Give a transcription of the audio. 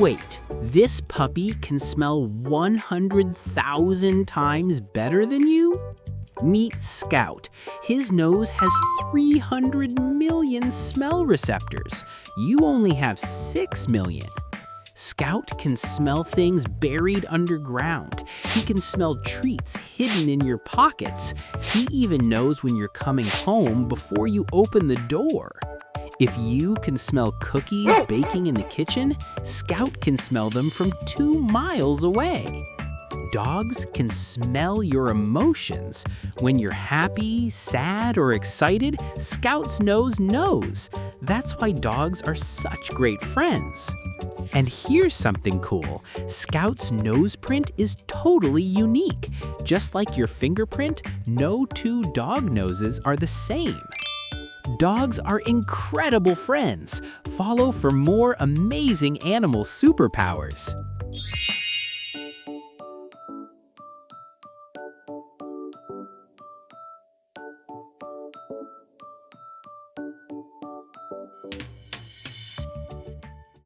Wait, this puppy can smell 100,000 times better than you? Meet Scout. His nose has 300 million smell receptors. You only have 6 million. Scout can smell things buried underground. He can smell treats hidden in your pockets. He even knows when you're coming home before you open the door. If you can smell cookies baking in the kitchen, Scout can smell them from 2 miles away. Dogs can smell your emotions. When you're happy, sad, or excited, Scout's nose knows. That's why dogs are such great friends. And here's something cool. Scout's nose print is totally unique. Just like your fingerprint, no 2 dog noses are the same. Dogs are incredible friends. Follow for more amazing animal superpowers.